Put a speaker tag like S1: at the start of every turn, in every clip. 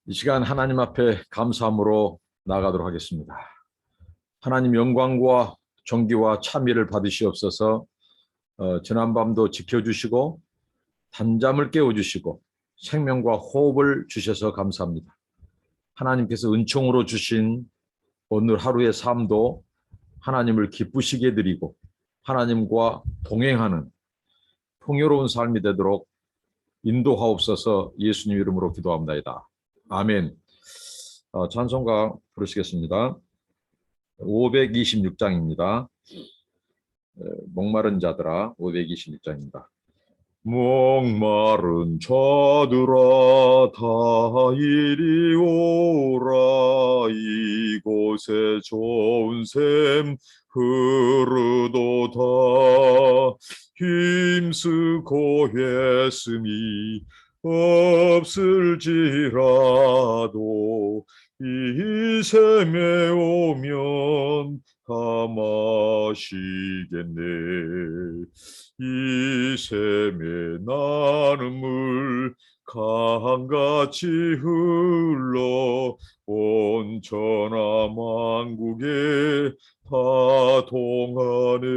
S1: 이 시간 하나님 앞에 감사함으로 나아가도록 하겠습니다. 하나님 영광과 존귀와 찬미를 받으시옵소서. 지난밤도 지켜주시고 단잠을 깨워주시고 생명과 호흡을 주셔서 감사합니다. 하나님께서 은총으로 주신 오늘 하루의 삶도 하나님을 기쁘시게 드리고 하나님과 동행하는 풍요로운 삶이 되도록 인도하옵소서. 예수님 이름으로 기도합니다. 아멘. 찬송가 부르시겠습니다. 526장입니다. 목마른 자들아, 526장입니다. 목마른 자들아 다 이리 오라. 이곳에 좋은 샘 흐르도다. 힘쓰고 애씀이 없을지라도 이 샘에 오면 다 마시겠네. 이 샘에 나는 물 강같이 흘러 온 천하 만국에 다 동하네.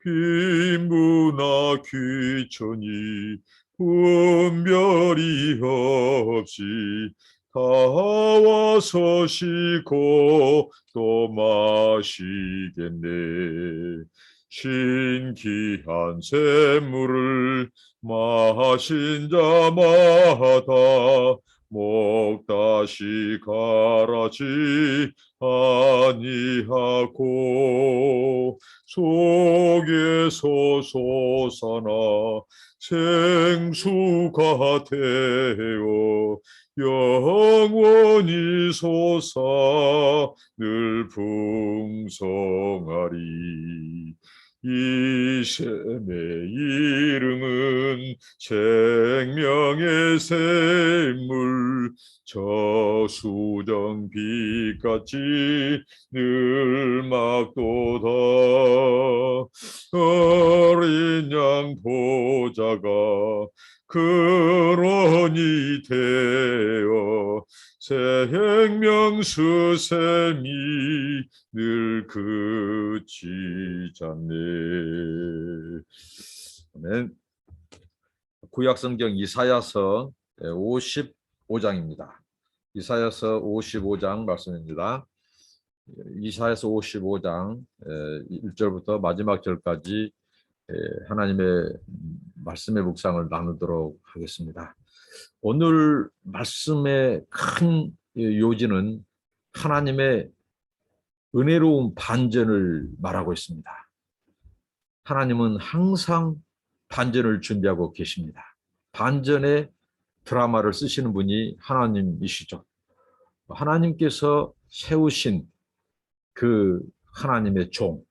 S1: 빈부나 귀천이 분별이 없이 다 와서 씻고 또 마시겠네. 신기한 샘물을 마신 자마다 목 다시 가라지 아니하고 속에서 솟아나 생수가 되어 영원히 솟아 늘 풍성하리. 이 샘의 이름은 생명의 샘물, 저수정 빛같이 늘 막도다. 어린 양 보자가 근원이 되어 생명 수샘이 늘 그치지 않네. 아멘. 구약성경 이사야서 55장입니다. 이사야서 55장 말씀입니다. 이사야서 55장 1절부터 마지막 절까지 하나님의 말씀의 묵상을 나누도록 하겠습니다. 오늘 말씀의 큰 요지는 하나님의 은혜로운 반전을 말하고 있습니다. 하나님은 항상 반전을 준비하고 계십니다. 반전의 드라마를 쓰시는 분이 하나님이시죠. 하나님께서 세우신 그 하나님의 종,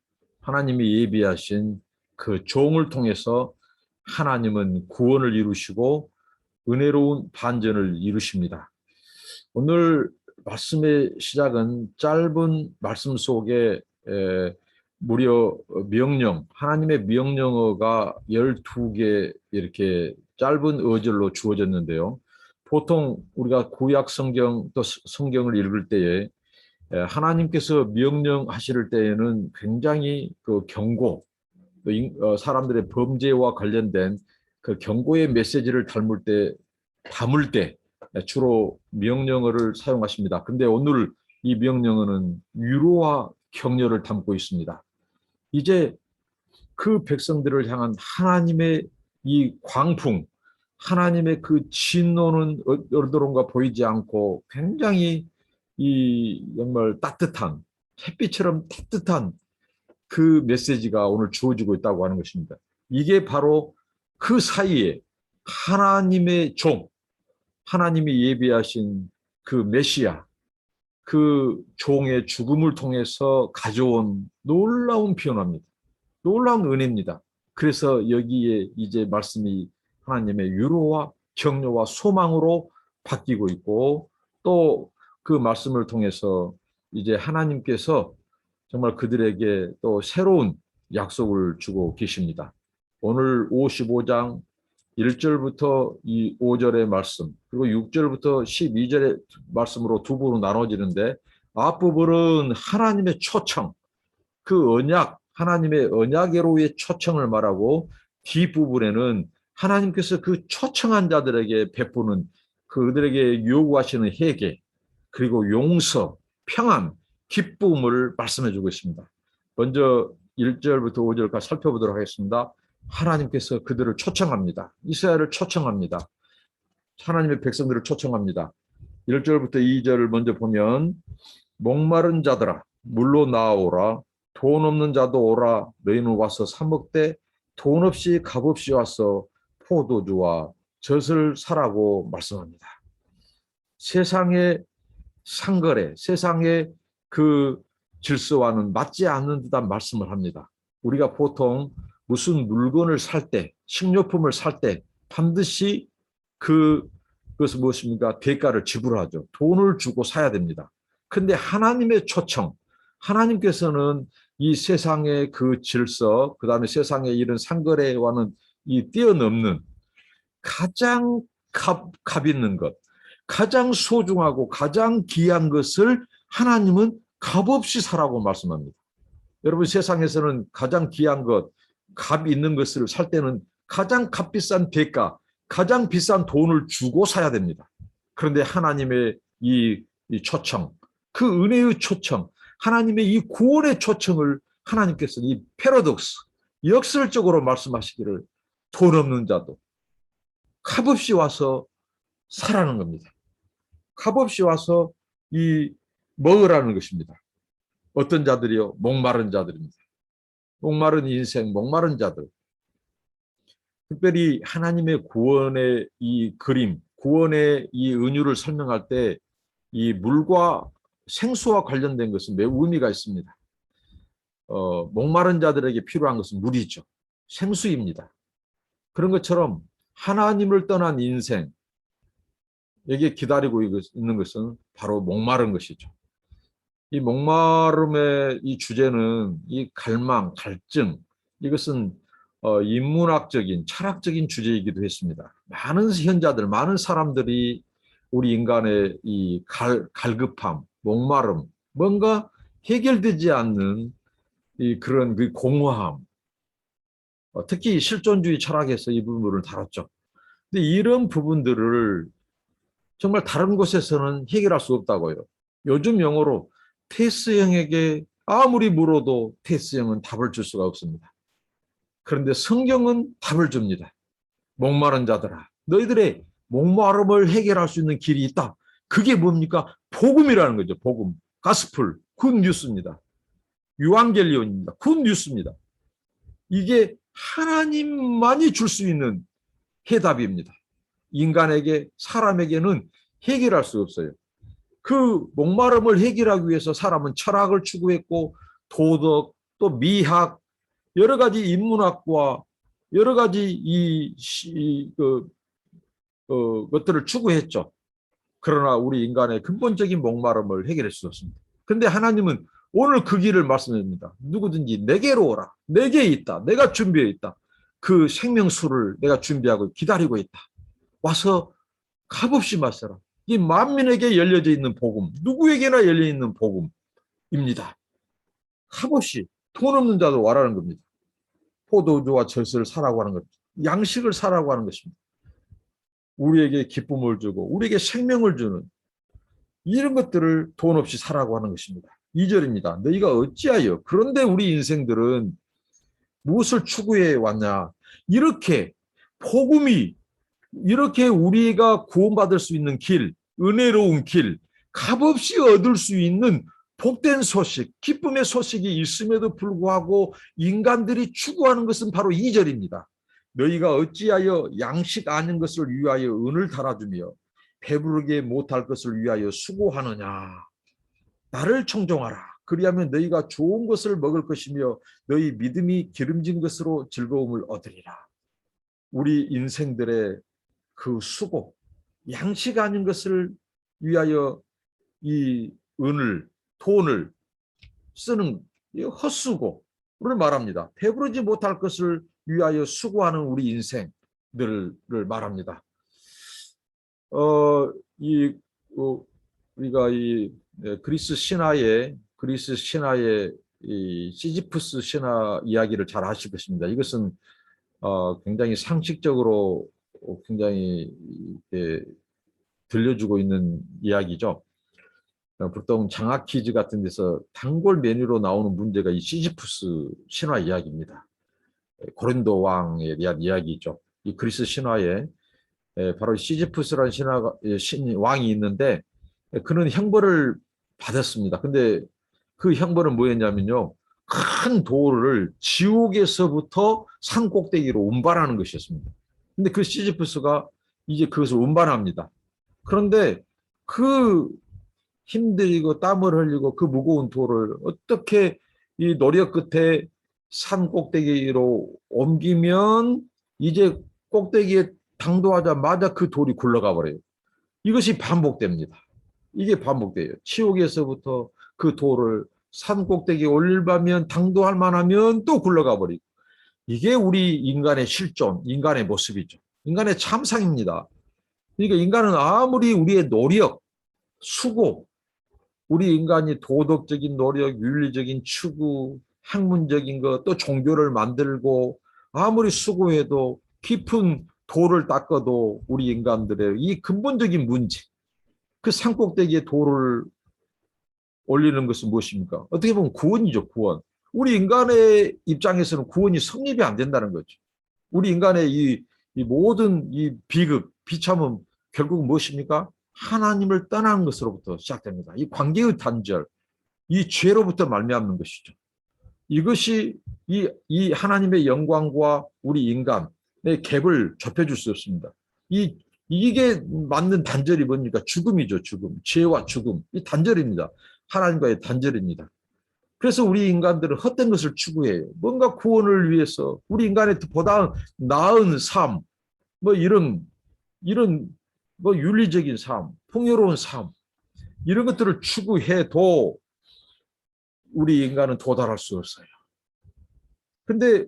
S1: 하나님이 예비하신 그 종을 통해서 하나님은 구원을 이루시고 은혜로운 반전을 이루십니다. 오늘 말씀의 시작은 짧은 말씀 속에 무려 명령, 하나님의 명령어가 12개 이렇게 짧은 어절로 주어졌는데요. 보통 우리가 구약 성경 또 성경을 읽을 때에 하나님께서 명령하실 때에는 굉장히 그 경고, 사람들의 범죄와 관련된 그 경고의 메시지를 담을 때 주로 명령어를 사용하십니다. 근데 오늘 이 명령어는 위로와 격려를 담고 있습니다. 이제 그 백성들을 향한 하나님의 이 광풍, 하나님의 그 진노는 어디론가 보이지 않고 굉장히 이 정말 따뜻한 햇빛처럼 따뜻한 그 메시지가 오늘 주어지고 있다고 하는 것입니다. 이게 바로 그 사이에 하나님의 종, 하나님이 예비하신 그 메시아, 그 종의 죽음을 통해서 가져온 놀라운 변화입니다. 놀라운 은혜입니다. 그래서 여기에 이제 말씀이 하나님의 위로와 격려와 소망으로 바뀌고 있고, 또 그 말씀을 통해서 이제 하나님께서 정말 그들에게 또 새로운 약속을 주고 계십니다. 오늘 55장 1절부터 이 5절의 말씀, 그리고 6절부터 12절의 말씀으로 두 부분으로 나눠지는데, 앞부분은 하나님의 초청, 그 언약, 하나님의 언약으로의 초청을 말하고, 뒷부분에는 하나님께서 그 초청한 자들에게 베푸는, 그들에게 요구하시는 회개, 그리고 용서, 평안, 기쁨을 말씀해 주고 있습니다. 먼저 1절부터 5절까지 살펴보도록 하겠습니다. 하나님께서 그들을 초청합니다. 이스라엘을 초청합니다. 하나님의 백성들을 초청합니다. 1절부터 2절을 먼저 보면, 목마른 자들아 물로 나오라, 돈 없는 자도 오라, 너희는 와서 사 먹되 돈 없이 값 없이 와서 포도주와 젖을 사라고 말씀합니다. 세상의 상거래, 세상의 그 질서와는 맞지 않는 듯한 말씀을 합니다. 우리가 보통 무슨 물건을 살 때, 식료품을 살 때 반드시 그것은 무엇입니까? 대가를 지불하죠. 돈을 주고 사야 됩니다. 근데 하나님의 초청, 하나님께서는 이 세상의 그 질서, 그 다음에 세상의 이런 상거래와는 이 뛰어넘는 가장 값 있는 것, 가장 소중하고 가장 귀한 것을 하나님은 값없이 사라고 말씀합니다. 여러분, 세상에서는 가장 귀한 것, 값 있는 것을 살 때는 가장 값비싼 대가, 가장 비싼 돈을 주고 사야 됩니다. 그런데 하나님의 이 초청, 그 은혜의 초청, 하나님의 이 구원의 초청을 하나님께서는 이 패러독스, 역설적으로 말씀하시기를, 돈 없는 자도 값없이 와서 사라는 겁니다. 값없이 와서 이 먹으라는 것입니다. 어떤 자들이요? 목마른 자들입니다. 목마른 인생, 목마른 자들. 특별히 하나님의 구원의 이 그림, 구원의 이 은유를 설명할 때 이 물과 생수와 관련된 것은 매우 의미가 있습니다. 목마른 자들에게 필요한 것은 물이죠. 생수입니다. 그런 것처럼 하나님을 떠난 인생, 여기에 기다리고 있는 것은 바로 목마른 것이죠. 이 목마름의 이 주제는 이 갈망, 갈증, 이것은 인문학적인, 철학적인 주제이기도 했습니다. 많은 현자들, 많은 사람들이 우리 인간의 이 갈급함, 목마름, 뭔가 해결되지 않는 이 그런 그 공허함, 특히 실존주의 철학에서 이 부분을 다뤘죠. 근데 이런 부분들을 정말 다른 곳에서는 해결할 수 없다고요. 요즘 용어로 테스 형에게 아무리 물어도 테스 형은 답을 줄 수가 없습니다. 그런데 성경은 답을 줍니다. 목마른 자들아, 너희들의 목마름을 해결할 수 있는 길이 있다. 그게 뭡니까? 복음이라는 거죠. 복음, 가스플, 굿 뉴스입니다. 유앙겔리온입니다. 굿 뉴스입니다. 이게 하나님만이 줄 수 있는 해답입니다. 인간에게, 사람에게는 해결할 수 없어요. 그 목마름을 해결하기 위해서 사람은 철학을 추구했고, 도덕, 또 미학, 여러 가지 인문학과 여러 가지 것들을 추구했죠. 그러나 우리 인간의 근본적인 목마름을 해결할 수 없습니다. 그런데 하나님은 오늘 그 길을 말씀합니다. 누구든지 내게로 오라. 내게 있다. 내가 준비해 있다. 그 생명수를 내가 준비하고 기다리고 있다. 와서 값없이 마셔라. 이 만민에게 열려져 있는 복음, 누구에게나 열려있는 복음입니다. 값없이, 돈 없는 자도 와라는 겁니다. 포도주와 젖을 사라고 하는 것, 양식을 사라고 하는 것입니다. 우리에게 기쁨을 주고 우리에게 생명을 주는 이런 것들을 돈 없이 사라고 하는 것입니다. 2절입니다. 너희가 어찌하여, 그런데 우리 인생들은 무엇을 추구해 왔냐? 이렇게 복음이, 이렇게 우리가 구원받을 수 있는 길, 은혜로운 길, 값없이 얻을 수 있는 복된 소식, 기쁨의 소식이 있음에도 불구하고 인간들이 추구하는 것은 바로 2절입니다. 너희가 어찌하여 양식 아닌 것을 위하여 은을 달아주며 배부르게 못할 것을 위하여 수고하느냐. 나를 청종하라. 그리하면 너희가 좋은 것을 먹을 것이며 너희 믿음이 기름진 것으로 즐거움을 얻으리라. 우리 인생들의 그 수고, 양식 아닌 것을 위하여 이 은을, 돈을 쓰는 헛수고를 말합니다. 배부르지 못할 것을 위하여 수고하는 우리 인생, 말합니다. 어, 이, 우리가 그리스 신화의 이 시지프스 신화 이야기를 잘 아실 것입니다. 이것은 굉장히 상식적으로 굉장히 이렇게 들려주고 있는 이야기죠. 보통 장학 퀴즈 같은 데서 단골 메뉴로 나오는 문제가 이 시지프스 신화 이야기입니다. 고린도 왕에 대한 이야기죠. 이 그리스 신화에 바로 시지프스라는 왕이 있는데 그는 형벌을 받았습니다. 근데 그 형벌은 뭐였냐면요. 큰 돌을 지옥에서부터 산 꼭대기로 운반하는 것이었습니다. 근데 그 시지프스가 이제 그것을 운반합니다. 그런데 그 힘들고 땀을 흘리고 그 무거운 돌을 어떻게 이 노력 끝에 산 꼭대기로 옮기면 이제 꼭대기에 당도하자마자 그 돌이 굴러가 버려요. 이것이 반복됩니다. 이게 반복돼요. 지옥에서부터 그 돌을 산 꼭대기에 올리려면 당도할 만하면 또 굴러가 버리고. 이게 우리 인간의 실존, 인간의 모습이죠. 인간의 참상입니다. 그러니까 인간은 아무리 우리의 노력, 수고, 우리 인간이 도덕적인 노력, 윤리적인 추구, 학문적인 것, 또 종교를 만들고 아무리 수고해도 깊은 돌을 닦아도 우리 인간들의 이 근본적인 문제, 그 산꼭대기에 돌을 올리는 것은 무엇입니까? 어떻게 보면 구원이죠, 구원. 우리 인간의 입장에서는 구원이 성립이 안 된다는 거죠. 우리 인간의 이 모든 이 비극, 비참음, 결국은 무엇입니까? 하나님을 떠난 것으로부터 시작됩니다. 이 관계의 단절, 이 죄로부터 말미암는 것이죠. 이것이 이 하나님의 영광과 우리 인간의 갭을 좁혀줄 수 없습니다. 이게 맞는 단절이 뭡니까? 죽음이죠, 죽음. 죄와 죽음. 이 단절입니다. 하나님과의 단절입니다. 그래서 우리 인간들은 헛된 것을 추구해요. 뭔가 구원을 위해서 우리 인간의 보다 나은 삶, 뭐 이런 뭐 윤리적인 삶, 풍요로운 삶, 이런 것들을 추구해도 우리 인간은 도달할 수 없어요. 근데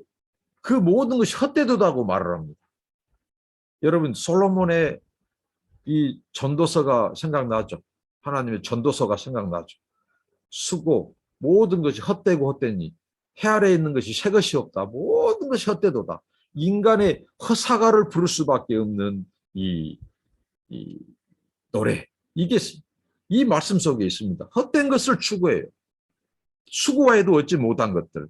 S1: 그 모든 것이 헛되도다고 말을 합니다. 여러분, 솔로몬의 이 전도서가 생각나죠? 하나님의 전도서가 생각나죠? 수고, 모든 것이 헛되고 헛되니 해 아래에 있는 것이 새 것이 없다. 모든 것이 헛되도다. 인간의 허사가를 부를 수밖에 없는 이 노래. 이게 이 말씀 속에 있습니다. 헛된 것을 추구해요. 수고해도 얻지 못한 것들.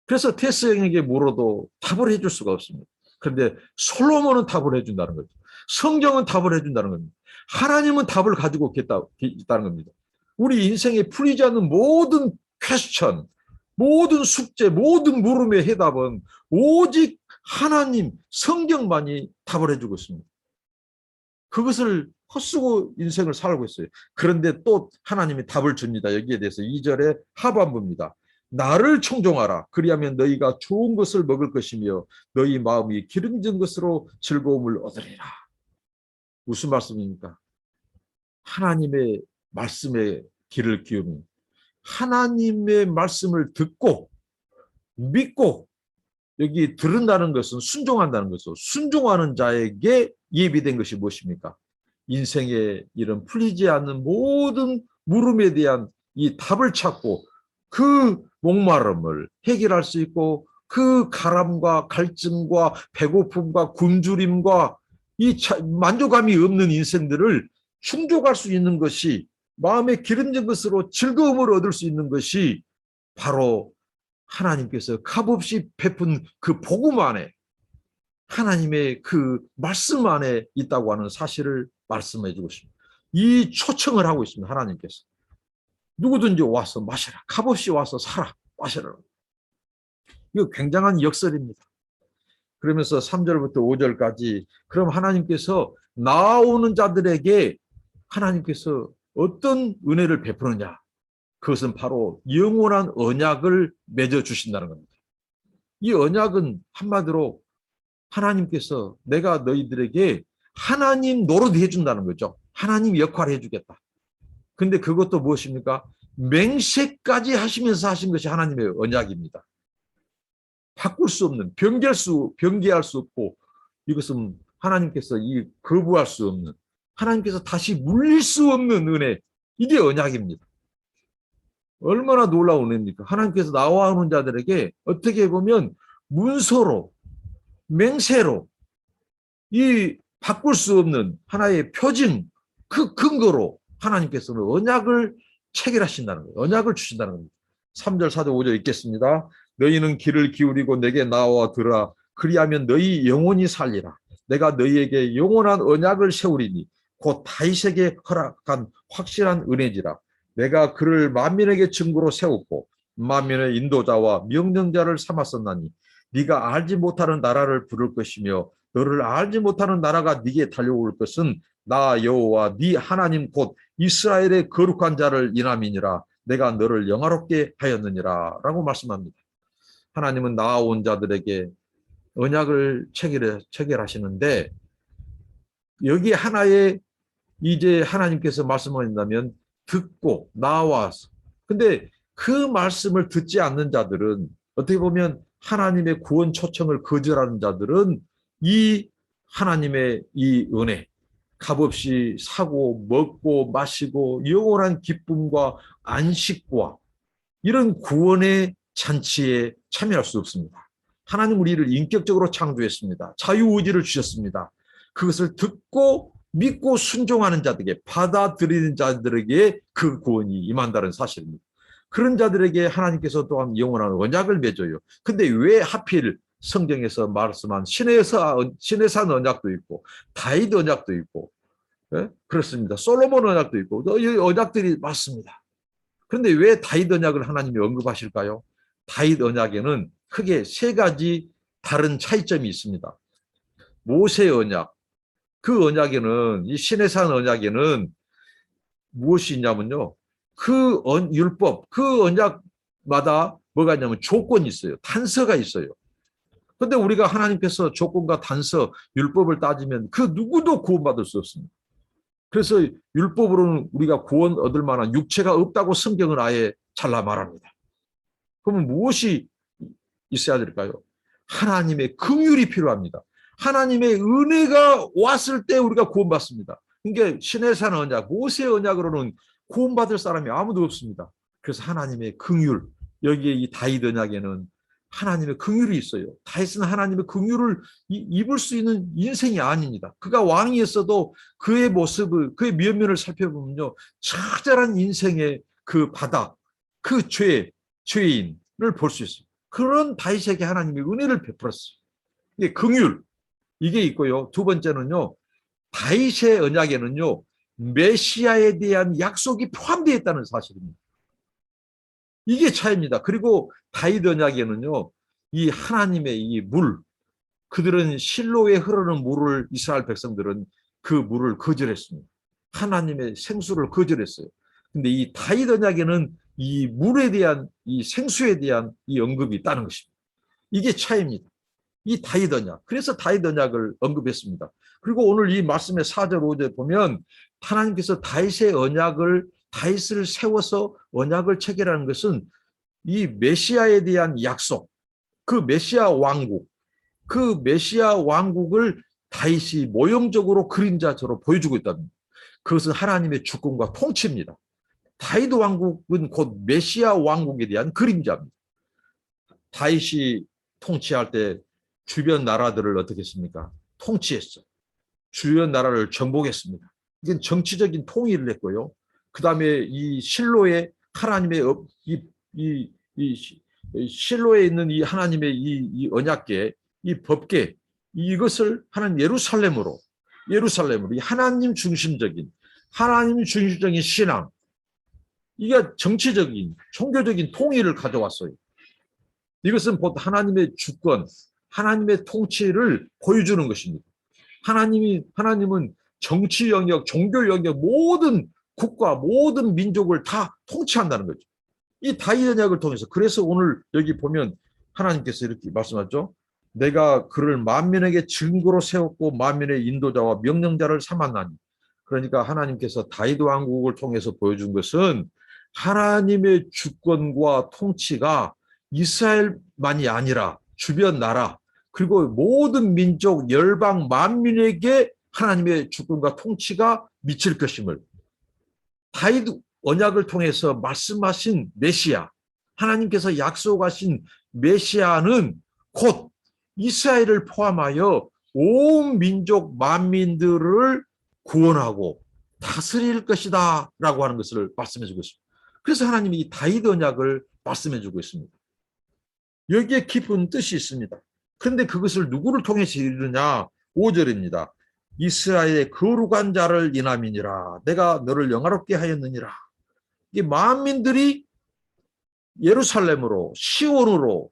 S1: 그래서 테스 형에게 물어도 답을 해줄 수가 없습니다. 그런데 솔로몬은 답을 해준다는 거죠. 성경은 답을 해준다는 겁니다. 하나님은 답을 가지고 있다는 겁니다. 우리 인생에 풀리지 않는 모든 퀘스천, 모든 숙제, 모든 물음의 해답은 오직 하나님, 성경만이 답을 해주고 있습니다. 그것을 헛쓰고 인생을 살고 있어요. 그런데 또 하나님이 답을 줍니다. 여기에 대해서 2절의 하반부입니다. 나를 청종하라. 그리하면 너희가 좋은 것을 먹을 것이며 너희 마음이 기름진 것으로 즐거움을 얻으리라. 무슨 말씀입니까? 하나님의 말씀에 귀를 기울이는, 하나님의 말씀을 듣고 믿고 여기 들은다는 것은 순종한다는 것이죠. 순종하는 자에게 예비된 것이 무엇입니까? 인생의 이런 풀리지 않는 모든 물음에 대한 이 답을 찾고 그 목마름을 해결할 수 있고 그 가람과 갈증과 배고픔과 굶주림과 이 만족감이 없는 인생들을 충족할 수 있는 것이, 마음의 기름진 것으로 즐거움을 얻을 수 있는 것이 바로 하나님께서 값없이 베푼 그 복음 안에, 하나님의 그 말씀 안에 있다고 하는 사실을 말씀해 주고 있습니다. 이 초청을 하고 있습니다. 하나님께서. 누구든지 와서 마셔라. 값없이 와서 사라. 마셔라. 이거 굉장한 역설입니다. 그러면서 3절부터 5절까지 그럼 하나님께서 나오는 자들에게 하나님께서 어떤 은혜를 베푸느냐. 그것은 바로 영원한 언약을 맺어주신다는 겁니다. 이 언약은 한마디로 하나님께서 내가 너희들에게 하나님 노릇 해준다는 거죠. 하나님 역할을 해주겠다. 근데 그것도 무엇입니까? 맹세까지 하시면서 하신 것이 하나님의 언약입니다. 바꿀 수 없는, 변개할 수 없고 이것은 하나님께서 이 거부할 수 없는, 하나님께서 다시 물릴 수 없는 은혜, 이게 언약입니다. 얼마나 놀라운 은혜입니까? 하나님께서 나와 오는 자들에게 어떻게 보면 문서로, 맹세로, 이 바꿀 수 없는 하나의 표징, 그 근거로 하나님께서는 언약을 체결하신다는 거예요. 언약을 주신다는 겁니다. 3절, 4절, 5절 읽겠습니다. 너희는 귀를 기울이고 내게 나와 들으라. 그리하면 너희 영혼이 살리라. 내가 너희에게 영원한 언약을 세우리니 곧 다윗에게 허락한 확실한 은혜지라. 내가 그를 만민에게 증거로 세웠고 만민의 인도자와 명령자를 삼았었나니 네가 알지 못하는 나라를 부를 것이며 너를 알지 못하는 나라가 네게 달려올 것은 나 여호와 네 하나님 곧 이스라엘의 거룩한 자를 인함이니라. 내가 너를 영화롭게 하였느니라 라고 말씀합니다. 하나님은 나아온 자들에게 언약을 체결하시는데 여기 하나의 이제 하나님께서 말씀하신다면 듣고 나와서, 근데 그 말씀을 듣지 않는 자들은 어떻게 보면 하나님의 구원 초청을 거절하는 자들은 이 하나님의 이 은혜 값없이 사고 먹고 마시고 영원한 기쁨과 안식과 이런 구원의 잔치에 참여할 수 없습니다. 하나님 우리를 인격적으로 창조했습니다. 자유의지를 주셨습니다. 그것을 듣고 믿고 순종하는 자들에게, 받아들이는 자들에게 그 구원이 임한다는 사실입니다. 그런 자들에게 하나님께서 또한 영원한 언약을 맺어요. 근데 왜 하필 성경에서 말씀한 신의 산 언약도 있고 다윗 언약도 있고, 예? 그렇습니다. 솔로몬 언약도 있고 이 언약들이 많습니다. 그런데 왜 다윗 언약을 하나님이 언급하실까요? 다윗 언약에는 크게 세 가지 다른 차이점이 있습니다. 모세 언약, 그 언약에는, 이 신의 산 언약에는 무엇이 있냐면요, 그 율법, 그 언약마다 뭐가 있냐면 조건이 있어요. 단서가 있어요. 그런데 우리가 하나님께서 조건과 단서, 율법을 따지면 그 누구도 구원받을 수 없습니다. 그래서 율법으로는 우리가 구원 얻을 만한 육체가 없다고 성경은 아예 잘라 말합니다. 그러면 무엇이 있어야 될까요? 하나님의 긍휼이 필요합니다. 하나님의 은혜가 왔을 때 우리가 구원받습니다. 그러니까 신의 산 언약, 모세 언약으로는 구원받을 사람이 아무도 없습니다. 그래서 하나님의 긍휼, 여기에 이 다윗 언약에는 하나님의 긍휼이 있어요. 다윗은 하나님의 긍휼을 입을 수 있는 인생이 아닙니다. 그가 왕이었어도 그의 모습을, 그의 면면을 살펴보면요, 처절한 인생의 그 바닥, 그 죄인을 볼 수 있어요. 그런 다윗에게 하나님이 은혜를 베풀었어요. 이게 긍휼, 이게 있고요. 두 번째는요, 다윗의 언약에는요, 메시아에 대한 약속이 포함되어 있다는 사실입니다. 이게 차이입니다. 그리고 다윗 언약에는요, 이 하나님의 이 물, 그들은 실로에 흐르는 물을, 이스라엘 백성들은 그 물을 거절했습니다. 하나님의 생수를 거절했어요. 근데 이 다윗 언약에는 이 물에 대한, 이 생수에 대한 이 언급이 있다는 것입니다. 이게 차이입니다. 이 다윗 언약. 그래서 다윗 언약을 언급했습니다. 그리고 오늘 이 말씀의 4절, 5절 보면 하나님께서 다윗을 세워서 언약을 체결하는 것은 이 메시아에 대한 약속, 그 메시아 왕국, 그 메시아 왕국을 다윗이 모형적으로 그림자처럼 보여주고 있답니다. 그것은 하나님의 주권과 통치입니다. 다윗 왕국은 곧 메시아 왕국에 대한 그림자입니다. 다윗이 통치할 때 주변 나라들을 어떻게 했습니까? 통치했어요. 주변 나라를 정복했습니다. 이건 정치적인 통일을 했고요. 그 다음에 이 실로에 하나님의 이 실로에 있는 이 하나님의 이 언약계, 이 법계, 이것을 하나님 예루살렘으로 이 하나님 중심적인 신앙, 이게 정치적인 종교적인 통일을 가져왔어요. 이것은 곧 하나님의 주권, 하나님의 통치를 보여주는 것입니다. 하나님은 정치 영역, 종교 영역, 모든 국가, 모든 민족을 다 통치한다는 거죠. 이 다윗 언약을 통해서. 그래서 오늘 여기 보면 하나님께서 이렇게 말씀하죠. 내가 그를 만민에게 증거로 세웠고 만민의 인도자와 명령자를 삼았나니. 그러니까 하나님께서 다윗 왕국을 통해서 보여준 것은 하나님의 주권과 통치가 이스라엘만이 아니라 주변 나라, 그리고 모든 민족, 열방, 만민에게 하나님의 주권과 통치가 미칠 것임을 다윗 언약을 통해서 말씀하신 메시아, 하나님께서 약속하신 메시아는 곧 이스라엘을 포함하여 온 민족 만민들을 구원하고 다스릴 것이다 라고 하는 것을 말씀해 주고 있습니다. 그래서 하나님이 이 다윗 언약을 말씀해 주고 있습니다. 여기에 깊은 뜻이 있습니다. 그런데 그것을 누구를 통해서 이루느냐? 5절입니다. 이스라엘의 거룩한 자를 인함이니라. 내가 너를 영화롭게 하였느니라. 이 만민들이 예루살렘으로 시온으로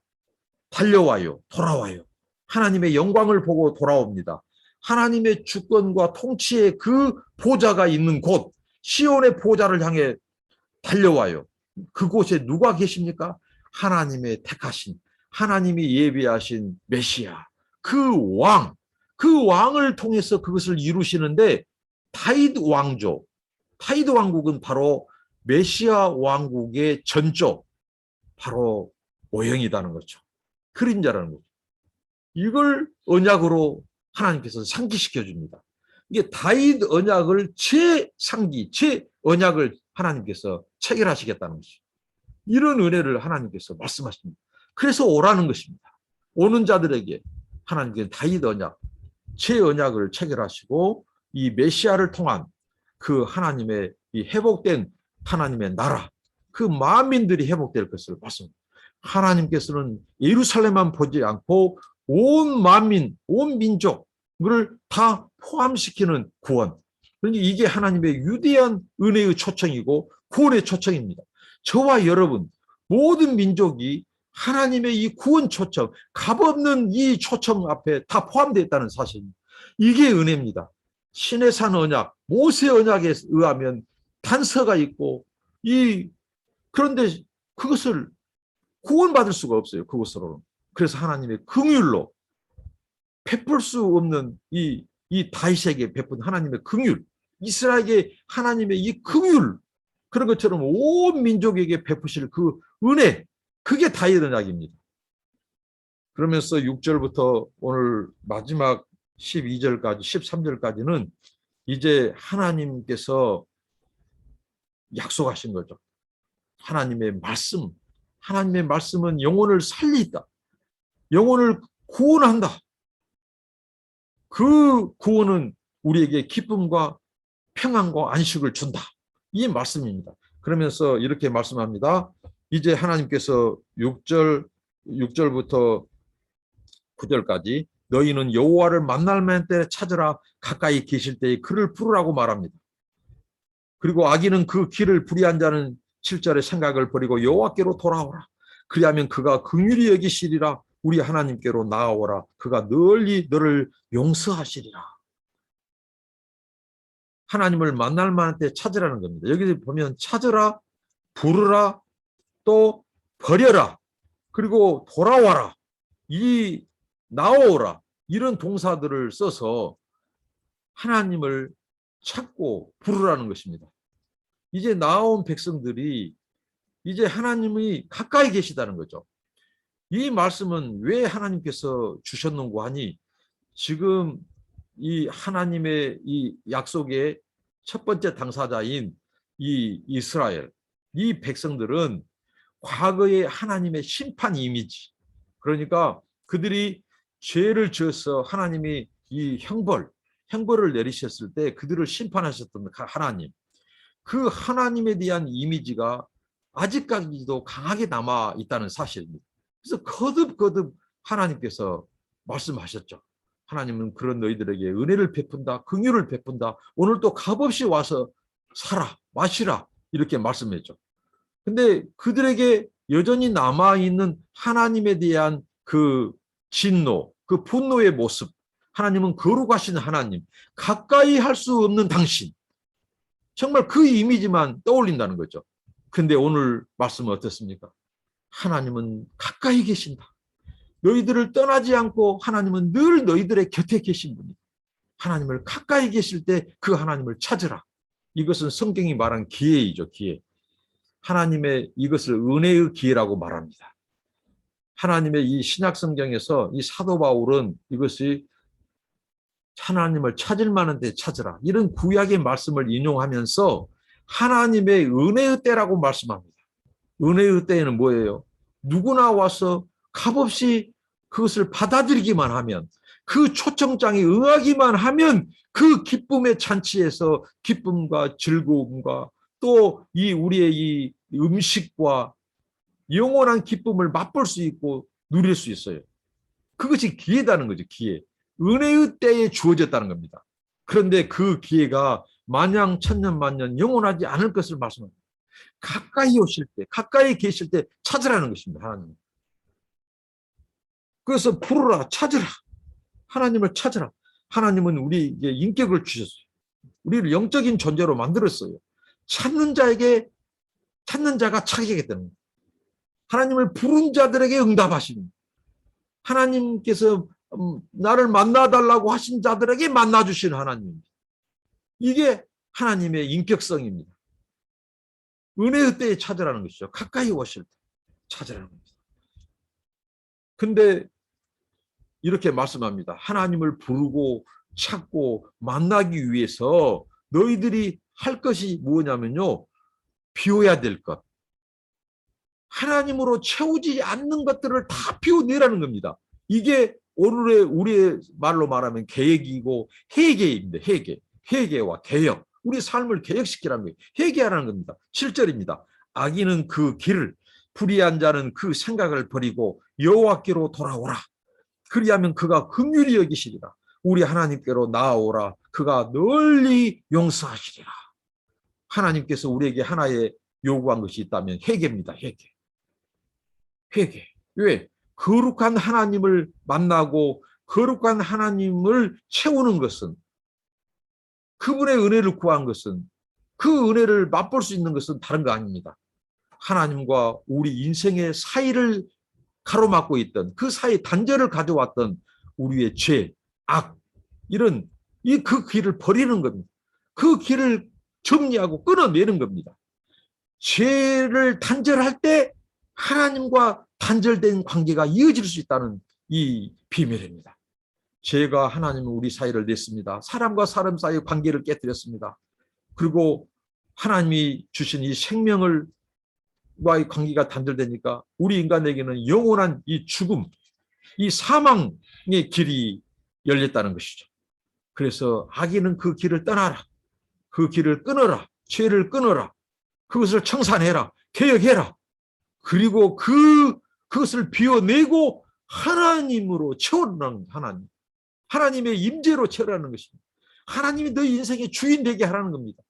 S1: 달려와요. 돌아와요. 하나님의 영광을 보고 돌아옵니다. 하나님의 주권과 통치의 그 보좌가 있는 곳, 시온의 보좌를 향해 달려와요. 그곳에 누가 계십니까? 하나님의 택하신, 하나님이 예비하신 메시아, 그 왕, 그 왕을 통해서 그것을 이루시는데 다윗 왕조, 다윗 왕국은 바로 메시아 왕국의 전조, 바로 모형이라는 거죠. 그림자라는 거죠. 이걸 언약으로 하나님께서 상기시켜 줍니다. 이게 다윗 언약을 재상기, 재언약을 하나님께서 체결하시겠다는 것이죠. 이런 은혜를 하나님께서 말씀하십니다. 그래서 오라는 것입니다. 오는 자들에게 하나님께서 다윗 언약, 재언약을 체결하시고 이 메시아를 통한 그 하나님의 이 회복된 하나님의 나라, 그 만민들이 회복될 것을 말씀합니다. 하나님께서는 예루살렘만 보지 않고 온 만민, 온 민족을 다 포함시키는 구원. 그러니까 이게 하나님의 위대한 은혜의 초청이고 구원의 초청입니다. 저와 여러분 모든 민족이 하나님의 이 구원 초청, 값없는 이 초청 앞에 다 포함되어 있다는 사실입니다. 이게 은혜입니다. 신의 산 언약, 모세 언약에 의하면 단서가 있고 그런데 그것을 구원받을 수가 없어요. 그것으로는. 그래서 하나님의 긍휼로 베풀 수 없는 이 다윗에게 베푼 하나님의 긍휼, 이스라엘에게 하나님의 이 긍휼, 그런 것처럼 온 민족에게 베푸실 그 은혜, 그게 다윗 언약입니다. 그러면서 6절부터 오늘 마지막 12절까지 13절까지는 이제 하나님께서 약속하신 거죠. 하나님의 말씀, 하나님의 말씀은 영혼을 살리다, 영혼을 구원한다. 그 구원은 우리에게 기쁨과 평안과 안식을 준다. 이 말씀입니다. 그러면서 이렇게 말씀합니다. 이제 하나님께서 6절부터 9절까지 너희는 여호와를 만날 만한 때 찾으라, 가까이 계실 때에 그를 부르라고 말합니다. 그리고 악인은 그 길을 불의한 자는 7절의 생각을 버리고 여호와께로 돌아오라. 그리하면 그가 긍휼히 여기시리라. 우리 하나님께로 나아오라. 그가 널리 너를 용서하시리라. 하나님을 만날 만한 때 찾으라는 겁니다. 여기 보면 찾으라, 부르라, 또 버려라, 그리고 돌아와라, 나오라, 이런 동사들을 써서 하나님을 찾고 부르라는 것입니다. 이제 나온 백성들이 이제 하나님이 가까이 계시다는 거죠. 이 말씀은 왜 하나님께서 주셨는고 하니, 지금 이 하나님의 이 약속의 첫 번째 당사자인 이 이스라엘, 이 백성들은 과거의 하나님의 심판 이미지, 그러니까 그들이 죄를 지어서 하나님이 이 형벌을 내리셨을 때 그들을 심판하셨던 하나님, 그 하나님에 대한 이미지가 아직까지도 강하게 남아 있다는 사실입니다. 그래서 거듭 하나님께서 말씀하셨죠. 하나님은 그런 너희들에게 은혜를 베푼다, 긍휼을 베푼다. 오늘 또 값없이 와서 사라, 마시라, 이렇게 말씀했죠. 근데 그들에게 여전히 남아있는 하나님에 대한 그 진노, 그 분노의 모습, 하나님은 거룩하신 하나님, 가까이 할 수 없는 당신, 정말 그 이미지만 떠올린다는 거죠. 근데 오늘 말씀은 어떻습니까? 하나님은 가까이 계신다. 너희들을 떠나지 않고 하나님은 늘 너희들의 곁에 계신 분이다. 하나님을 가까이 계실 때 그 하나님을 찾으라. 이것은 성경이 말한 기회이죠, 기회. 하나님의 이것을 은혜의 기회라고 말합니다. 하나님의 이 신약 성경에서 이 사도 바울은 이것이 하나님을 찾을 만한 데 찾으라, 이런 구약의 말씀을 인용하면서 하나님의 은혜의 때라고 말씀합니다. 은혜의 때에는 뭐예요? 누구나 와서 값없이 그것을 받아들이기만 하면, 그 초청장에 응하기만 하면 그 기쁨의 잔치에서 기쁨과 즐거움과 또 이 우리의 이 음식과 영원한 기쁨을 맛볼 수 있고 누릴 수 있어요. 그것이 기회다는 거죠. 기회. 은혜의 때에 주어졌다는 겁니다. 그런데 그 기회가 만양 천년 만년 영원하지 않을 것을 말씀합니다. 가까이 오실 때, 가까이 계실 때 찾으라는 것입니다. 하나님. 그래서 부르라, 찾으라. 하나님을 찾으라. 하나님은 우리에게 인격을 주셨어요. 우리를 영적인 존재로 만들었어요. 찾는 자가 찾게 되는, 하나님을 부른 자들에게 응답하십니다. 하나님께서 나를 만나달라고 하신 자들에게 만나주시는 하나님입니다. 이게 하나님의 인격성입니다. 은혜의 때에 찾으라는 것이죠. 가까이 오실 때 찾으라는 겁니다. 근데 이렇게 말씀합니다. 하나님을 부르고 찾고 만나기 위해서 너희들이 할 것이 뭐냐면요, 비워야 될 것, 하나님으로 채우지 않는 것들을 다 비워내라는 겁니다. 이게 오늘의 우리의 말로 말하면 계획이고 회개입니다. 회개와 개혁, 우리 삶을 개혁시키라는 거예요. 회개하라는 겁니다. 7절입니다. 악인은 그 길을, 불의한 자는 그 생각을 버리고 여호와께로 돌아오라. 그리하면 그가 긍휼히 여기시리라. 우리 하나님께로 나아오라. 그가 널리 용서하시리라. 하나님께서 우리에게 하나의 요구한 것이 있다면 회개입니다. 회개. 왜? 거룩한 하나님을 만나고 거룩한 하나님을 채우는 것은, 그분의 은혜를 구한 것은, 그 은혜를 맛볼 수 있는 것은 다른 거 아닙니다. 하나님과 우리 인생의 사이를 가로막고 있던, 그 사이 단절을 가져왔던 우리의 죄, 악, 이런 그 길을 버리는 겁니다. 그 길을 정리하고 끊어내는 겁니다. 죄를 단절할 때 하나님과 단절된 관계가 이어질 수 있다는 이 비밀입니다. 죄가 하나님은 우리 사이를 냈습니다. 사람과 사람 사이의 관계를 깨뜨렸습니다. 그리고 하나님이 주신 이 생명을 와의 관계가 단절되니까 우리 인간에게는 영원한 이 죽음, 이 사망의 길이 열렸다는 것이죠. 그래서 악인은 그 길을 떠나라. 그 길을 끊어라. 죄를 끊어라. 그것을 청산해라. 개혁해라. 그리고 그것을 비워내고 하나님으로 채우라는, 하나님의 임재로 채우라는 것입니다. 하나님이 너희 인생의 주인 되게 하라는 겁니다.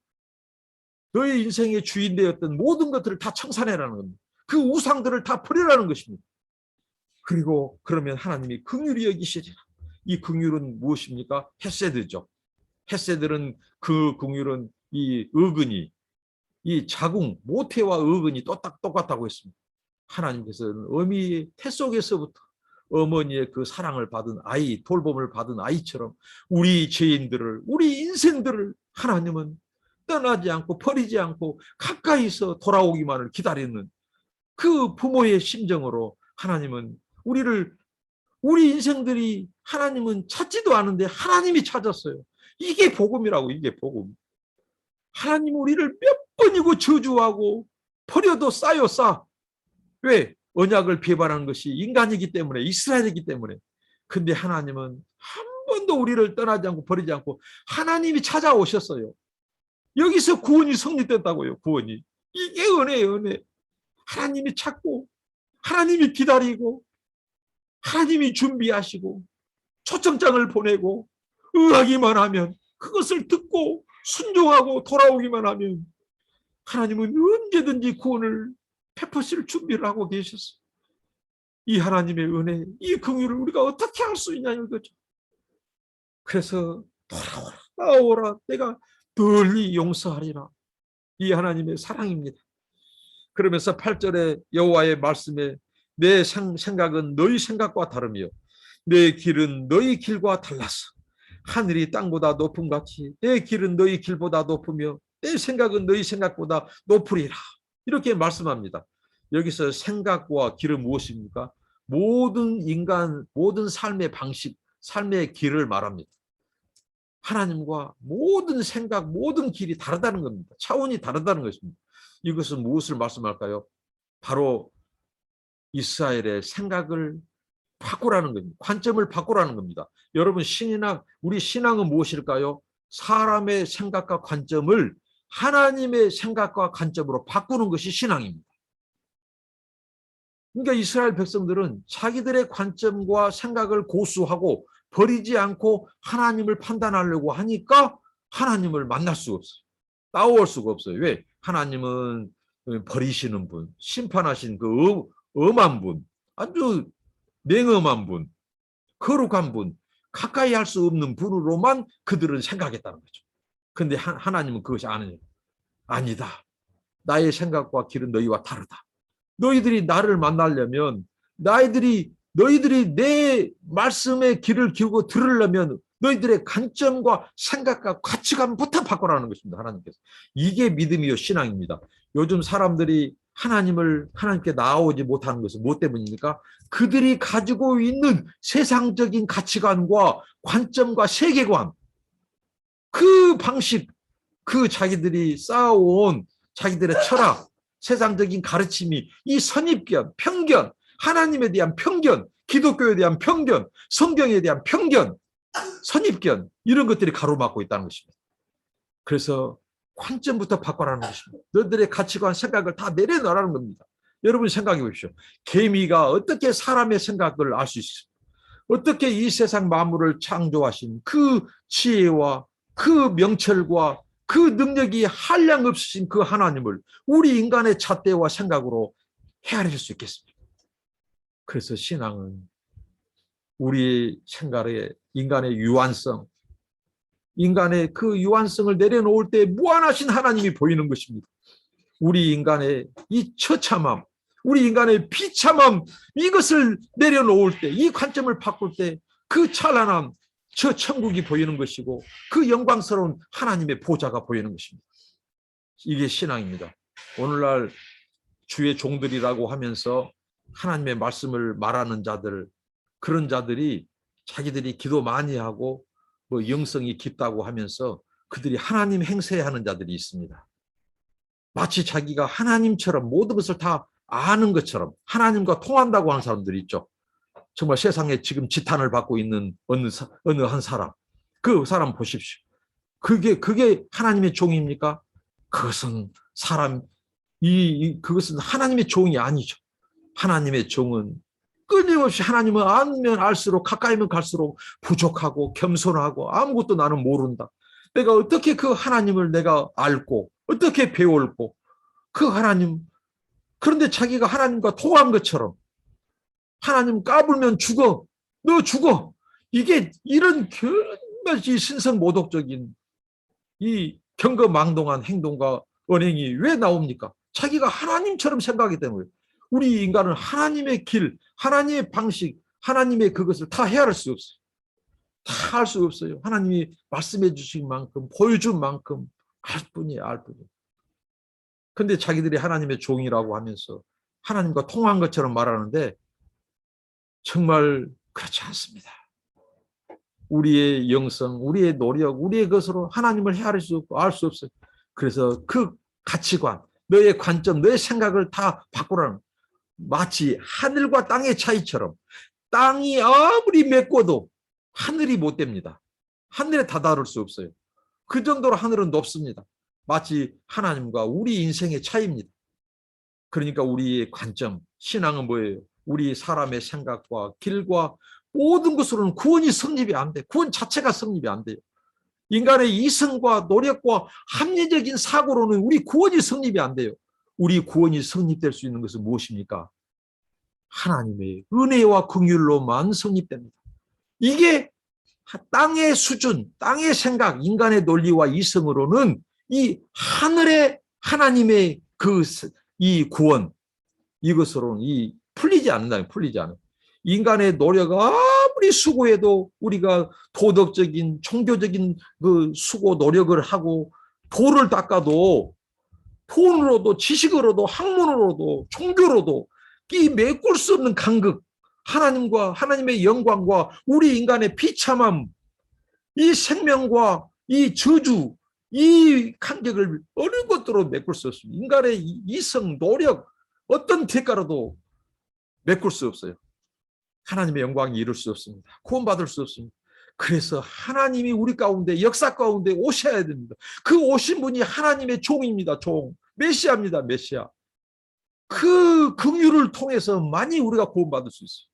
S1: 너희 인생의 주인 되었던 모든 것들을 다 청산해라는 겁니다. 그 우상들을 다 버리라는 것입니다. 그리고 그러면 하나님이 긍휼히 여기시리라. 이 긍휼은 무엇입니까? 헤세드죠. 헤세드는, 그 긍휼은 이 어근이, 이 자궁, 모태와 어근이 똑같다고 했습니다. 하나님께서는 어미의 태 속에서부터 어머니의 그 사랑을 받은 아이, 돌봄을 받은 아이처럼 우리 죄인들을, 우리 인생들을 하나님은 떠나지 않고 버리지 않고 가까이서 돌아오기만을 기다리는 그 부모의 심정으로 하나님은 우리 인생들이 하나님은 찾지도 않은데 하나님이 찾았어요. 이게 복음이라고. 이게 복음. 하나님 우리를 몇 번이고 저주하고 버려도 쌓여 쌓. 왜? 언약을 배반한 것이 인간이기 때문에, 이스라엘이기 때문에. 근데 하나님은 한 번도 우리를 떠나지 않고 버리지 않고 하나님이 찾아오셨어요. 여기서 구원이 성립됐다고요. 구원이. 이게 은혜예요. 은혜. 하나님이 찾고, 하나님이 기다리고, 하나님이 준비하시고, 초청장을 보내고 응하기만 하면, 그것을 듣고 순종하고 돌아오기만 하면 하나님은 언제든지 구원을 베푸실 준비를 하고 계셨어요. 이 하나님의 은혜, 이 긍휼을 우리가 어떻게 할 수 있냐 이거죠. 그래서 돌아오라, 나오라, 내가 널리 용서하리라. 이 하나님의 사랑입니다. 그러면서 8절에 여호와의 말씀에 내 생각은 너희 생각과 다르며 내 길은 너희 길과 달라서 하늘이 땅보다 높음 같이 내 길은 너희 길보다 높으며 내 생각은 너희 생각보다 높으리라. 이렇게 말씀합니다. 여기서 생각과 길은 무엇입니까? 모든 인간, 모든 삶의 방식, 삶의 길을 말합니다. 하나님과 모든 생각, 모든 길이 다르다는 겁니다. 차원이 다르다는 것입니다. 이것은 무엇을 말씀할까요? 바로 이스라엘의 생각을 바꾸라는 겁니다. 관점을 바꾸라는 겁니다. 여러분, 우리 신앙은 무엇일까요? 사람의 생각과 관점을 하나님의 생각과 관점으로 바꾸는 것이 신앙입니다. 그러니까 이스라엘 백성들은 자기들의 관점과 생각을 고수하고 버리지 않고 하나님을 판단하려고 하니까 하나님을 만날 수가 없어요. 따라올 수가 없어요. 왜? 하나님은 버리시는 분, 심판하신 그 엄한 분, 아주 냉엄한 분, 거룩한 분, 가까이 할 수 없는 분으로만 그들은 생각했다는 거죠. 그런데 하나님은 그것이 아니다. 나의 생각과 길은 너희와 다르다. 너희들이 나를 만나려면 너희들이 내 말씀의 길을 기울고 들으려면 너희들의 관점과 생각과 가치관부터 바꾸라는 것입니다. 하나님께서. 이게 믿음이요 신앙입니다. 요즘 사람들이 하나님께 나아오지 못하는 것은 무엇 때문입니까? 그들이 가지고 있는 세상적인 가치관과 관점과 세계관, 그 방식, 그 자기들이 쌓아온 자기들의 철학, 세상적인 가르침이 이 선입견, 편견, 하나님에 대한 편견, 기독교에 대한 편견, 성경에 대한 편견, 선입견, 이런 것들이 가로막고 있다는 것입니다. 그래서 관점부터 바꿔라는 것입니다. 너희들의 가치관, 생각을 다 내려놓으라는 겁니다. 여러분 생각해 보십시오. 개미가 어떻게 사람의 생각을 알 수 있습니까? 어떻게 이 세상 만물을 창조하신 그 지혜와 그 명철과 그 능력이 한량없으신 그 하나님을 우리 인간의 잣대와 생각으로 헤아릴 수 있겠습니까? 그래서 신앙은 우리 생각에 인간의 유한성, 인간의 그 유한성을 내려놓을 때 무한하신 하나님이 보이는 것입니다. 우리 인간의 이 처참함, 우리 인간의 비참함, 이것을 내려놓을 때, 이 관점을 바꿀 때 그 찬란함, 저 천국이 보이는 것이고 그 영광스러운 하나님의 보좌가 보이는 것입니다. 이게 신앙입니다. 오늘날 주의 종들이라고 하면서 하나님의 말씀을 말하는 자들, 그런 자들이 자기들이 기도 많이 하고 뭐 영성이 깊다고 하면서 그들이 하나님 행세하는 자들이 있습니다. 마치 자기가 하나님처럼 모든 것을 다 아는 것처럼 하나님과 통한다고 하는 사람들이 있죠. 정말 세상에 지금 지탄을 받고 있는 어느 한 사람, 그 사람 보십시오. 그게 하나님의 종입니까? 그것은 그것은 하나님의 종이 아니죠. 하나님의 종은 끊임없이 하나님을 알면 알수록, 가까이면 갈수록 부족하고 겸손하고 아무것도 나는 모른다. 내가 어떻게 그 하나님을 내가 알고 어떻게 배울고 그 하나님, 그런데 자기가 하나님과 통한 것처럼 하나님 까불면 죽어, 너 죽어, 이게 이런 견면이 신성모독적인 이 경거망동한 행동과 언행이 왜 나옵니까? 자기가 하나님처럼 생각하기 때문에. 우리 인간은 하나님의 길, 하나님의 방식, 하나님의 그것을 다 헤아릴 수 없어요. 다 할 수 없어요. 하나님이 말씀해 주신 만큼, 보여준 만큼 알 뿐이에요, 알 뿐이에요. 근데 자기들이 하나님의 종이라고 하면서 하나님과 통한 것처럼 말하는데 정말 그렇지 않습니다. 우리의 영성, 우리의 노력, 우리의 것으로 하나님을 헤아릴 수 없고 알 수 없어요. 그래서 그 가치관, 너의 관점, 너의 생각을 다 바꾸라는, 마치 하늘과 땅의 차이처럼 땅이 아무리 메꿔도 하늘이 못 됩니다. 하늘에 다다를 수 없어요. 그 정도로 하늘은 높습니다. 마치 하나님과 우리 인생의 차이입니다. 그러니까 우리의 관점, 신앙은 뭐예요? 우리 사람의 생각과 길과 모든 것으로는 구원이 성립이 안 돼. 구원 자체가 성립이 안 돼요. 인간의 이성과 노력과 합리적인 사고로는 우리 구원이 성립이 안 돼요. 우리 구원이 성립될 수 있는 것은 무엇입니까? 하나님의 은혜와 긍휼로만 성립됩니다. 이게 땅의 수준, 땅의 생각, 인간의 논리와 이성으로는 이 하늘의 하나님의 이 구원, 이것으로는 풀리지 않는다. 풀리지 않아요. 인간의 노력 아무리 수고해도 우리가 도덕적인, 종교적인 그 수고 노력을 하고 돌을 닦아도 돈으로도 지식으로도 학문으로도 종교로도 이 메꿀 수 없는 간극, 하나님과 하나님의 영광과 우리 인간의 비참함, 이 생명과 이 저주, 이 간격을 어느 것으로 메꿀 수 없습니다. 인간의 이성, 노력, 어떤 대가로도 메꿀 수 없어요. 하나님의 영광이 이룰 수 없습니다. 구원받을 수 없습니다. 그래서 하나님이 우리 가운데, 역사 가운데 오셔야 됩니다. 그 오신 분이 하나님의 종입니다. 종. 메시아입니다. 메시아. 그 긍휼을 통해서만이 우리가 구원받을 수 있어요.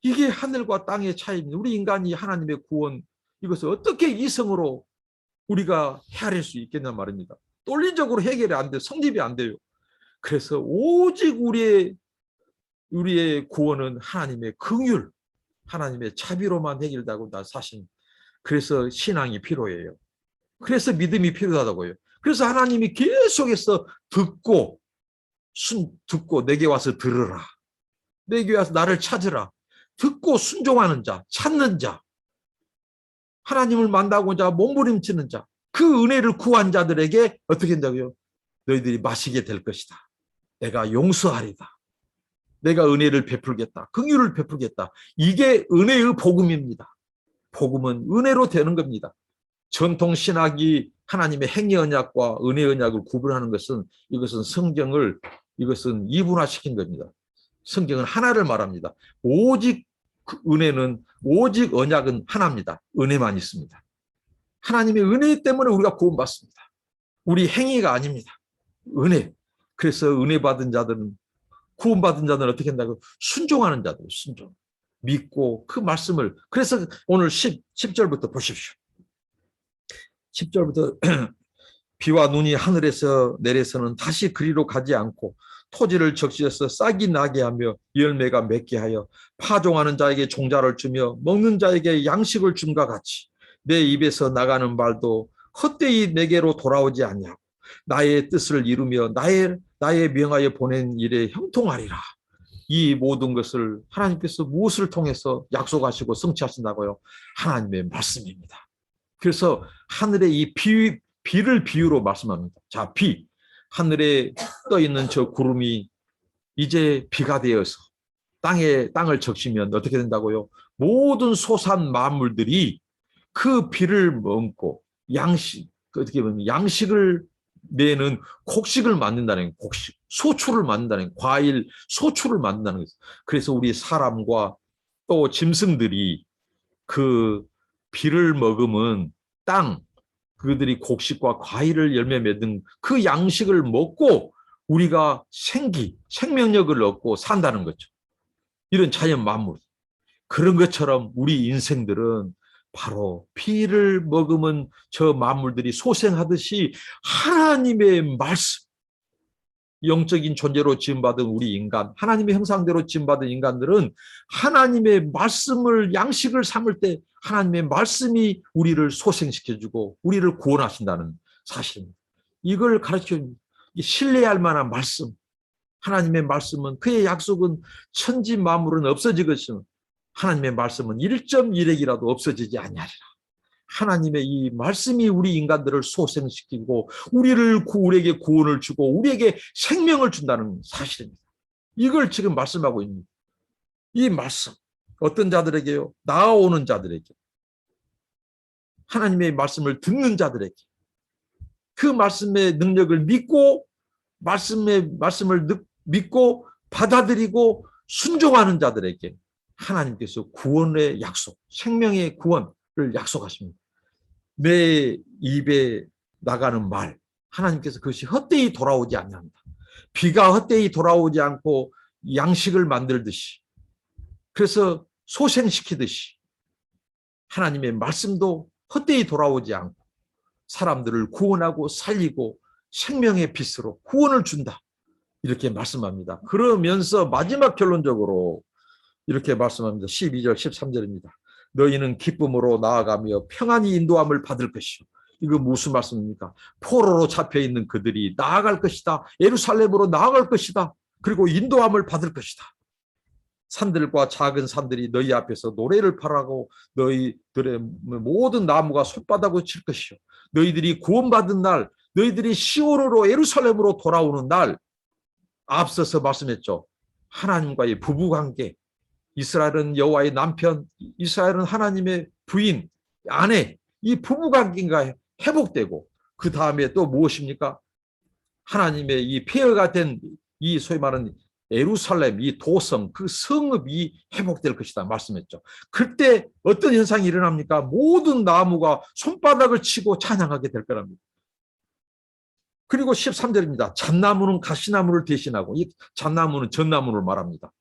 S1: 이게 하늘과 땅의 차이입니다. 우리 인간이 하나님의 구원, 이것을 어떻게 이성으로 우리가 헤아릴 수 있겠냐 말입니다. 논리적으로 해결이 안 돼요. 성립이 안 돼요. 그래서 오직 우리의 구원은 하나님의 긍휼, 하나님의 자비로만 해결되고 나 사실. 그래서 신앙이 필요해요. 그래서 믿음이 필요하다고요. 그래서 하나님이 계속해서 듣고 내게 와서 들으라. 내게 와서 나를 찾으라. 듣고 순종하는 자, 찾는 자, 하나님을 만나고자 몸부림치는 자, 그 은혜를 구한 자들에게 어떻게 한다고요? 너희들이 마시게 될 것이다. 내가 용서하리다. 내가 은혜를 베풀겠다. 긍휼을 베풀겠다. 이게 은혜의 복음입니다. 복음은 은혜로 되는 겁니다. 전통 신학이 하나님의 행위 언약과 은혜 언약을 구분하는 것은 이것은 이분화시킨 겁니다. 성경은 하나를 말합니다. 오직 은혜는, 오직 언약은 하나입니다. 은혜만 있습니다. 하나님의 은혜 때문에 우리가 구원받습니다. 우리 행위가 아닙니다. 은혜. 그래서 은혜 받은 자들은, 구원받은 자들은 어떻게 한다고? 순종하는 자들, 순종. 믿고 그 말씀을. 그래서 오늘 10절부터 보십시오. 10절부터 비와 눈이 하늘에서 내려서는 다시 그리로 가지 않고 토지를 적시해서 싹이 나게 하며 열매가 맺게 하여 파종하는 자에게 종자를 주며 먹는 자에게 양식을 줌과 같이 내 입에서 나가는 말도 헛되이 내게로 돌아오지 않냐고 나의 뜻을 이루며 나의 명하여 보낸 일에 형통하리라. 이 모든 것을 하나님께서 무엇을 통해서 약속하시고 성취하신다고요? 하나님의 말씀입니다. 그래서 하늘의 이 비를 비유로 말씀합니다. 자, 비. 하늘에 떠 있는 저 구름이 이제 비가 되어서 땅을 적시면 어떻게 된다고요? 모든 소산 만물들이 그 비를 먹고 어떻게 보면 양식을 내는 곡식을 만든다는 곡식, 소출을 만든다는 과일, 소출을 만든다는 거죠. 그래서 우리 사람과 또 짐승들이 그 비를 먹으면 그들이 곡식과 과일을 열매 맺은 그 양식을 먹고 우리가 생명력을 얻고 산다는 거죠. 이런 자연 만물. 그런 것처럼 우리 인생들은 바로 비를 먹으면 저 만물들이 소생하듯이 하나님의 말씀, 영적인 존재로 지음받은 우리 인간, 하나님의 형상대로 지음받은 인간들은 하나님의 말씀을 양식을 삼을 때 하나님의 말씀이 우리를 소생시켜주고 우리를 구원하신다는 사실입니다. 이걸 가르쳐줍니다. 신뢰할 만한 말씀, 하나님의 말씀은 그의 약속은 천지 만물은 없어지겠지만 하나님의 말씀은 1.1핵이라도 없어지지 아니하리라. 하나님의 이 말씀이 우리 인간들을 소생시키고 우리에게 구원을 주고 우리에게 생명을 준다는 사실입니다. 이걸 지금 말씀하고 있는 이 말씀, 어떤 자들에게요? 나아오는 자들에게, 하나님의 말씀을 듣는 자들에게, 그 말씀의 능력을 믿고 말씀을 믿고 받아들이고 순종하는 자들에게 하나님께서 구원의 약속, 생명의 구원을 약속하십니다. 내 입에 나가는 말, 하나님께서 그것이 헛되이 돌아오지 않는다. 비가 헛되이 돌아오지 않고 양식을 만들듯이, 그래서 소생시키듯이 하나님의 말씀도 헛되이 돌아오지 않고 사람들을 구원하고 살리고 생명의 빛으로 구원을 준다. 이렇게 말씀합니다. 그러면서 마지막 결론적으로 이렇게 말씀합니다. 12절, 13절입니다. 너희는 기쁨으로 나아가며 평안히 인도함을 받을 것이요. 이거 무슨 말씀입니까? 포로로 잡혀있는 그들이 나아갈 것이다. 예루살렘으로 나아갈 것이다. 그리고 인도함을 받을 것이다. 산들과 작은 산들이 너희 앞에서 노래를 바라고 너희들의 모든 나무가 손바닥으로 칠 것이요. 너희들이 구원받은 날, 너희들이 시온으로 예루살렘으로 돌아오는 날, 앞서서 말씀했죠. 하나님과의 부부관계, 이스라엘은 여호와의 남편, 이스라엘은 하나님의 부인, 아내, 이 부부관계가 회복되고 그 다음에 또 무엇입니까? 하나님의 이 폐허가 된 이 소위 말하는 예루살렘, 이 도성, 그 성읍이 회복될 것이다 말씀했죠. 그때 어떤 현상이 일어납니까? 모든 나무가 손바닥을 치고 찬양하게 될 거랍니다. 그리고 13절입니다. 잣나무는 가시나무를 대신하고, 이 잣나무는 전나무를 말합니다.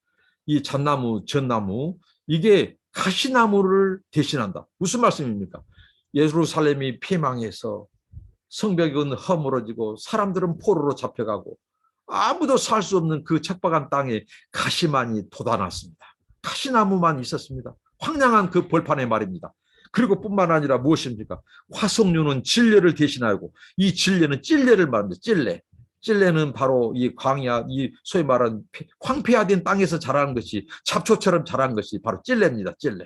S1: 이 잣나무, 전나무, 이게 가시나무를 대신한다. 무슨 말씀입니까? 예루살렘이 피망해서 성벽은 허물어지고 사람들은 포로로 잡혀가고 아무도 살 수 없는 그 척박한 땅에 가시만이 돋아났습니다. 가시나무만 있었습니다. 황량한 그 벌판의 말입니다. 그리고 뿐만 아니라 무엇입니까? 화석류는 진례를 대신하고, 이 진례는 찔레를 말합니다. 찔레. 찔레는 바로 이 광야, 이 소위 말하는 황폐화된 땅에서 자라는 것이, 잡초처럼 자란 것이 바로 찔레입니다. 찔레.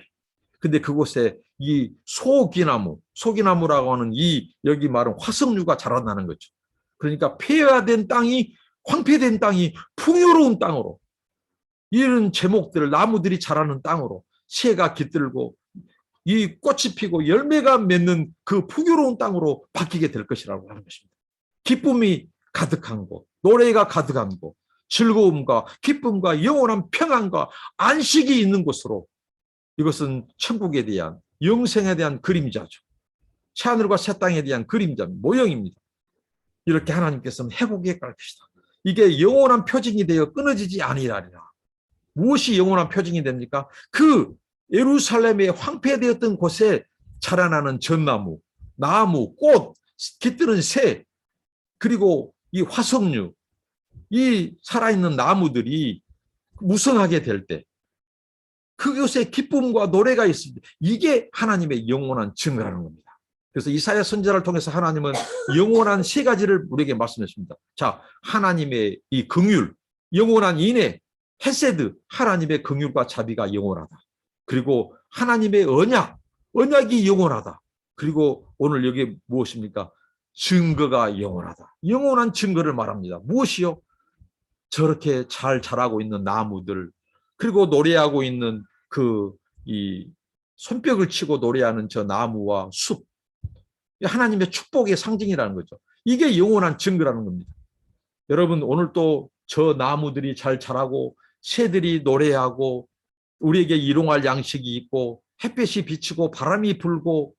S1: 근데 그곳에 이 소기나무, 소기나무라고 하는 이 여기 말은 화석류가 자라나는 거죠. 그러니까 폐허된 땅이, 황폐된 땅이 풍요로운 땅으로, 이런 제목들, 나무들이 자라는 땅으로, 새가 깃들고 이 꽃이 피고 열매가 맺는 그 풍요로운 땅으로 바뀌게 될 것이라고 하는 것입니다. 기쁨이 가득한 곳, 노래가 가득한 곳, 즐거움과 기쁨과 영원한 평안과 안식이 있는 곳으로, 이것은 천국에 대한, 영생에 대한 그림자죠. 새하늘과 새 땅에 대한 그림자, 모형입니다. 이렇게 하나님께서는 회복해 갈 것이다. 이게 영원한 표징이 되어 끊어지지 아니하리라. 무엇이 영원한 표징이 됩니까? 그 예루살렘의 황폐되었던 곳에 자라나는 전나무, 나무, 꽃, 깃드는 새, 그리고 이 화석류, 이 살아있는 나무들이 무성하게 될 때 그곳에 기쁨과 노래가 있습니다. 이게 하나님의 영원한 증거라는 겁니다. 그래서 이사야 선지자를 통해서 하나님은 영원한 세 가지를 우리에게 말씀하십니다. 자, 하나님의 이 긍휼, 영원한 인애, 헤세드, 하나님의 긍휼과 자비가 영원하다. 그리고 하나님의 언약, 언약이 영원하다. 그리고 오늘 여기 무엇입니까? 증거가 영원하다. 영원한 증거를 말합니다. 무엇이요? 저렇게 잘 자라고 있는 나무들, 그리고 노래하고 있는 이 손뼉을 치고 노래하는 저 나무와 숲, 하나님의 축복의 상징이라는 거죠. 이게 영원한 증거라는 겁니다. 여러분, 오늘 또 저 나무들이 잘 자라고 새들이 노래하고 우리에게 일용할 양식이 있고 햇볕이 비치고 바람이 불고,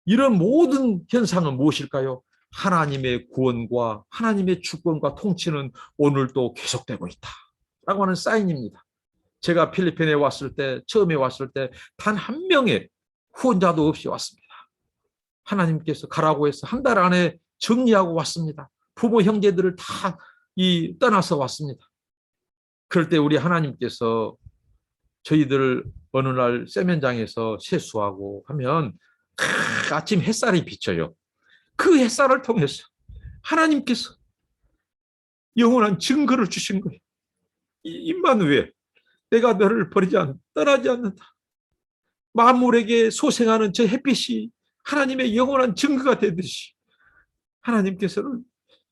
S1: 이런 모든 현상은 무엇일까요? 하나님의 구원과 하나님의 주권과 통치는 오늘도 계속되고 있다 라고 하는 사인입니다. 제가 필리핀에 왔을 때, 처음에 왔을 때 단 한 명의 후원자도 없이 왔습니다. 하나님께서 가라고 해서 한 달 안에 정리하고 왔습니다. 부모 형제들을 다 떠나서 왔습니다. 그럴 때 우리 하나님께서 저희들 어느 날 세면장에서 세수하고 하면 아침 햇살이 비쳐요. 그 햇살을 통해서 하나님께서 영원한 증거를 주신 거예요. 임마누엘, 내가 너를 떠나지 않는다. 만물에게 소생하는 저 햇빛이 하나님의 영원한 증거가 되듯이 하나님께서는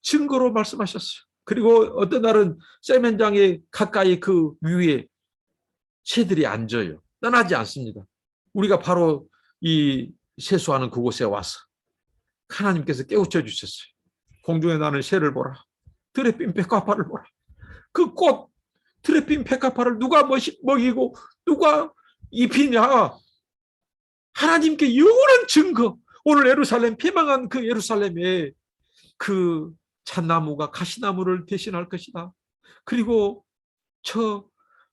S1: 증거로 말씀하셨어요. 그리고 어떤 날은 세면장에 가까이 그 위에 새들이 앉아요. 떠나지 않습니다. 우리가 바로 이 세수하는 그곳에 와서 하나님께서 깨우쳐 주셨어요. 공중에 나는 새를 보라. 들에 핀 백합화를 보라. 그 꽃, 들에 핀 백합화를 누가 먹이고 누가 입히냐? 하나님께 영원한 증거. 오늘 예루살렘, 피망한 그 예루살렘에 그 잣나무가 가시나무를 대신할 것이다. 그리고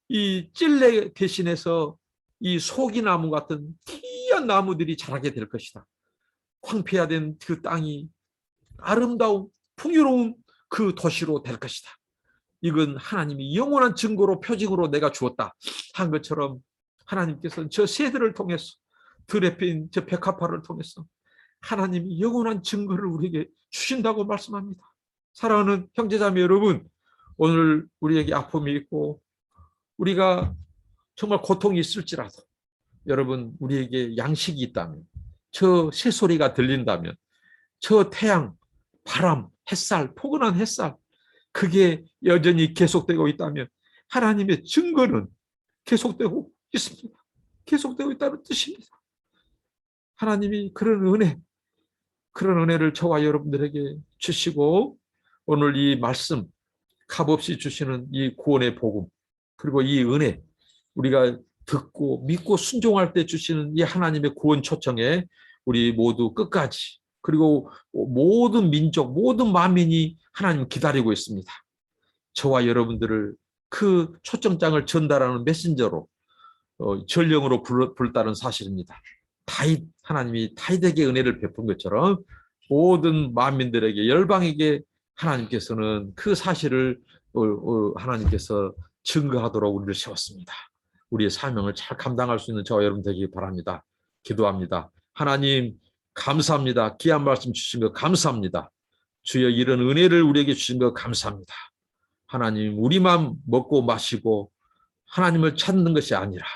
S1: 이 찔레 대신해서 이 소기나무 같은 귀한 나무들이 자라게 될 것이다. 황폐화된 그 땅이 아름다운 풍요로운 그 도시로 될 것이다. 이건 하나님이 영원한 증거로, 표징으로 내가 주었다 한 것처럼 하나님께서는 저 새들을 통해서, 들에 핀 저 백합화를 통해서 하나님이 영원한 증거를 우리에게 주신다고 말씀합니다. 사랑하는 형제자매 여러분, 오늘 우리에게 아픔이 있고 우리가 정말 고통이 있을지라도, 여러분, 우리에게 양식이 있다면, 저 새소리가 들린다면, 저 태양, 바람, 햇살, 포근한 햇살, 그게 여전히 계속되고 있다면 하나님의 증거는 계속되고 있습니다. 계속되고 있다는 뜻입니다. 하나님이 그런 은혜를 저와 여러분들에게 주시고 오늘 이 말씀 값없이 주시는 이 구원의 복음 그리고 이 은혜 우리가 듣고 믿고 순종할 때 주시는 이 하나님의 구원 초청에 우리 모두 끝까지 그리고 모든 민족 모든 만민이 하나님 기다리고 있습니다. 저와 여러분들을 그 초청장을 전달하는 메신저로 전령으로 불다른 사실입니다. 하나님이 다윗에게 은혜를 베푼 것처럼 모든 만민들에게 열방에게 하나님께서는 그 사실을 하나님께서 증거하도록 우리를 세웠습니다. 우리의 사명을 잘 감당할 수 있는 저와 여러분 되기를 바랍니다. 기도합니다. 하나님 감사합니다. 귀한 말씀 주신 것 감사합니다. 주여 이런 은혜를 우리에게 주신 것 감사합니다. 하나님 우리만 먹고 마시고 하나님을 찾는 것이 아니라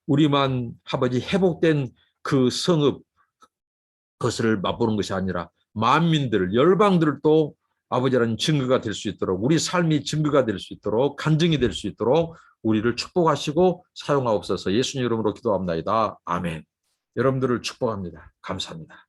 S1: 우리만 아버지 회복된 그 성읍 그것을 맛보는 것이 아니라 만민들 열방들도 아버지라는 증거가 될 수 있도록 우리 삶이 증거가 될 수 있도록 간증이 될 수 있도록 우리를 축복하시고 사용하옵소서. 예수님 이름으로 기도합니다. 아멘. 여러분들을 축복합니다. 감사합니다.